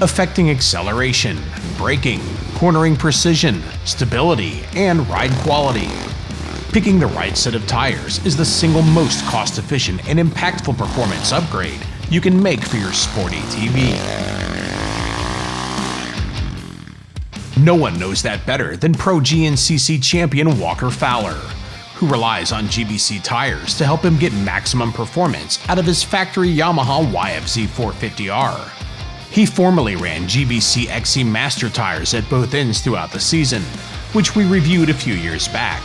affecting acceleration, braking, cornering precision, stability, and ride quality. Picking the right set of tires is the single most cost-efficient and impactful performance upgrade you can make for your Sport ATV. No one knows that better than Pro GNCC champion Walker Fowler, who relies on GBC tires to help him get maximum performance out of his Factory Yamaha YFZ450R. He formerly ran GBC XC Master tires at both ends throughout the season, which we reviewed a few years back.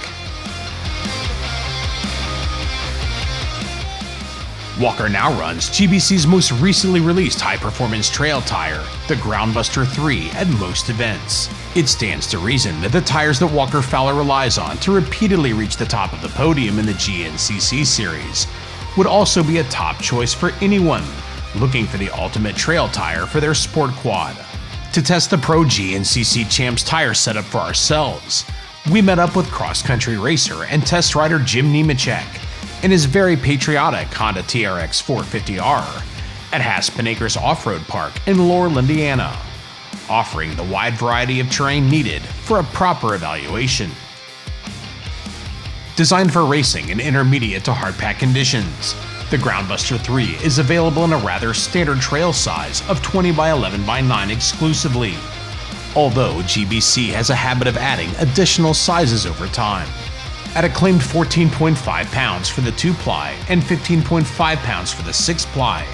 Walker now runs GBC's most recently released high-performance trail tire, the Groundbuster 3, at most events. It stands to reason that the tires that Walker Fowler relies on to repeatedly reach the top of the podium in the GNCC series would also be a top choice for anyone looking for the ultimate trail tire for their sport quad. To test the Pro GNCC Champs tire setup for ourselves, we met up with cross-country racer and test rider Jim Nemechek in his very patriotic Honda TRX 450R at Haspin Acres Off-Road Park in Laurel, Indiana, offering the wide variety of terrain needed for a proper evaluation. Designed for racing in intermediate to hardpack conditions, the Groundbuster 3 is available in a rather standard trail size of 20 by 11 by 9 exclusively, although GBC has a habit of adding additional sizes over time. At a claimed 14.5 pounds for the 2-ply and 15.5 pounds for the 6-ply,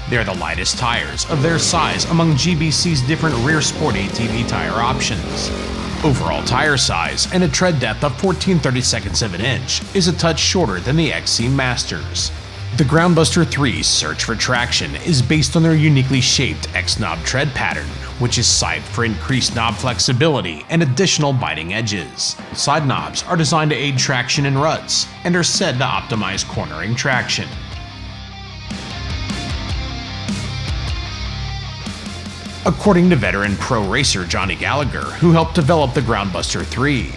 they're the lightest tires of their size among GBC's different rear Sport ATV tire options. Overall tire size and a tread depth of 14/32 of an inch is a touch shorter than the XC Masters. The Groundbuster 3's search for traction is based on their uniquely shaped X-knob tread pattern, which is sized for increased knob flexibility and additional biting edges. Side knobs are designed to aid traction in ruts and are said to optimize cornering traction. According to veteran pro racer Johnny Gallagher, who helped develop the Groundbuster 3,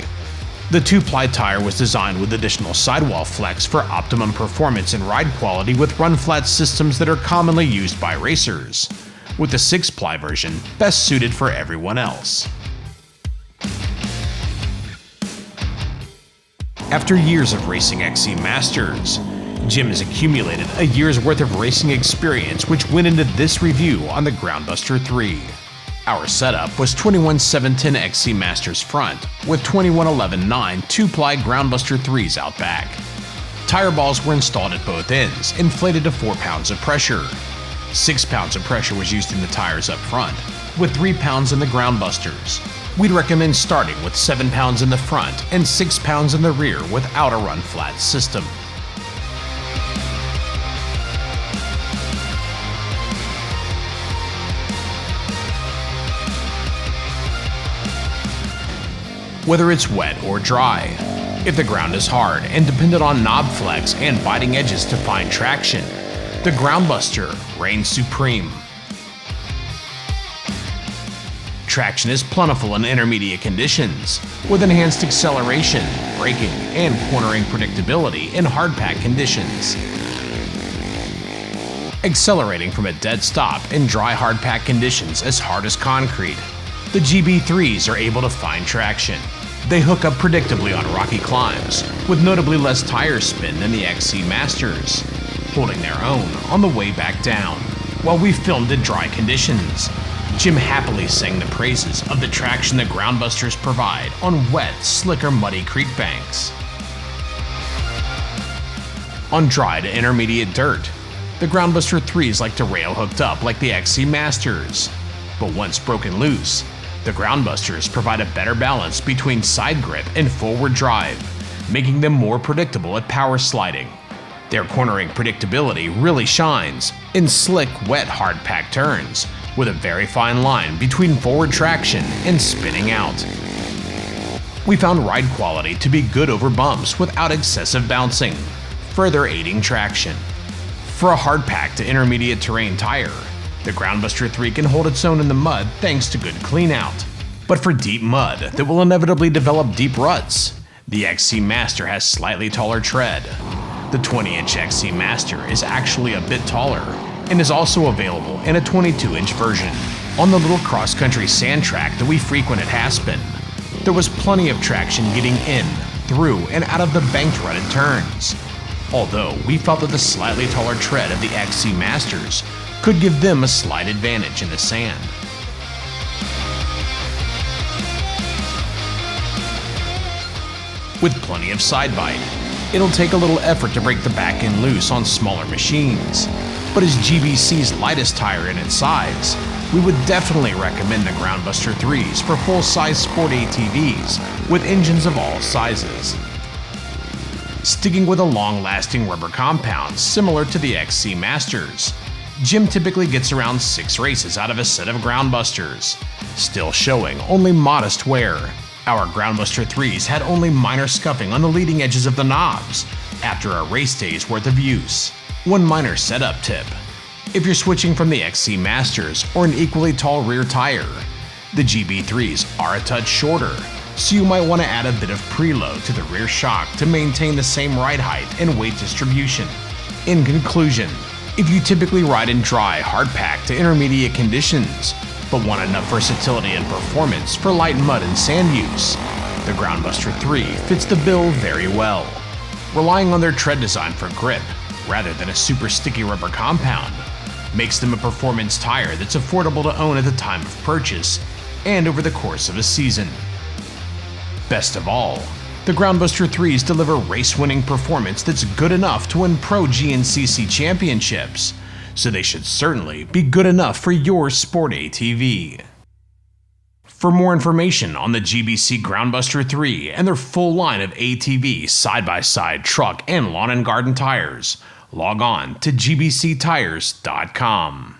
the 2-ply tire was designed with additional sidewall flex for optimum performance and ride quality with run-flat systems that are commonly used by racers, with the 6-ply version best suited for everyone else. After years of racing XC Masters, Jim has accumulated a year's worth of racing experience which went into this review on the Groundbuster 3. Our setup was 21/710 XC Masters front with 21/11/9 2-ply Groundbuster 3s out back. Tire balls were installed at both ends, inflated to 4 pounds of pressure. 6 pounds of pressure was used in the tires up front, with 3 pounds in the Groundbusters. We'd recommend starting with 7 pounds in the front and 6 pounds in the rear without a run-flat system. Whether it's wet or dry, if the ground is hard and dependent on knob flex and biting edges to find traction, the Groundbuster reigns supreme. Traction is plentiful in intermediate conditions, with enhanced acceleration, braking, and cornering predictability in hardpack conditions. Accelerating from a dead stop in dry hardpack conditions as hard as concrete, the GB3s are able to find traction. They hook up predictably on rocky climbs, with notably less tire spin than the XC Masters, holding their own on the way back down. While we filmed in dry conditions, Jim happily sang the praises of the traction the Groundbusters provide on wet, slick or muddy creek banks. On dry to intermediate dirt, the Groundbuster 3s like to rail hooked up like the XC Masters, but once broken loose, the Groundbusters provide a better balance between side grip and forward drive, making them more predictable at power sliding. Their cornering predictability really shines in slick, wet, hard-packed turns, with a very fine line between forward traction and spinning out. We found ride quality to be good over bumps without excessive bouncing, further aiding traction. For a hard-packed to intermediate terrain tire, the Groundbuster 3 can hold its own in the mud thanks to good clean-out. But for deep mud that will inevitably develop deep ruts, the XC Master has slightly taller tread. The 20-inch XC Master is actually a bit taller and is also available in a 22-inch version. On the little cross-country sand track that we frequent at Aspen, there was plenty of traction getting in, through, and out of the banked rutted turns. Although we felt that the slightly taller tread of the XC Masters could give them a slight advantage in the sand. With plenty of side bite, it'll take a little effort to break the back end loose on smaller machines, but as GBC's lightest tire in its size, we would definitely recommend the Groundbuster 3s for full-size sport ATVs with engines of all sizes. Sticking with a long-lasting rubber compound similar to the XC Masters, Jim typically gets around 6 races out of a set of Groundbusters, still showing only modest wear. Our Groundbuster 3s had only minor scuffing on the leading edges of the knobs after a race day's worth of use. One minor setup tip: if you're switching from the XC Masters or an equally tall rear tire, the GB3s are a touch shorter, so you might want to add a bit of preload to the rear shock to maintain the same ride height and weight distribution. In conclusion, if you typically ride in dry, hard-packed to intermediate conditions, but want enough versatility and performance for light mud and sand use, the Groundbuster 3 fits the bill very well. Relying on their tread design for grip, rather than a super sticky rubber compound, makes them a performance tire that's affordable to own at the time of purchase and over the course of a season. Best of all, the Groundbuster 3s deliver race-winning performance that's good enough to win pro GNCC championships, so they should certainly be good enough for your sport ATV. For more information on the GBC Groundbuster 3 and their full line of ATV, side-by-side, truck, and lawn and garden tires, log on to gbctires.com.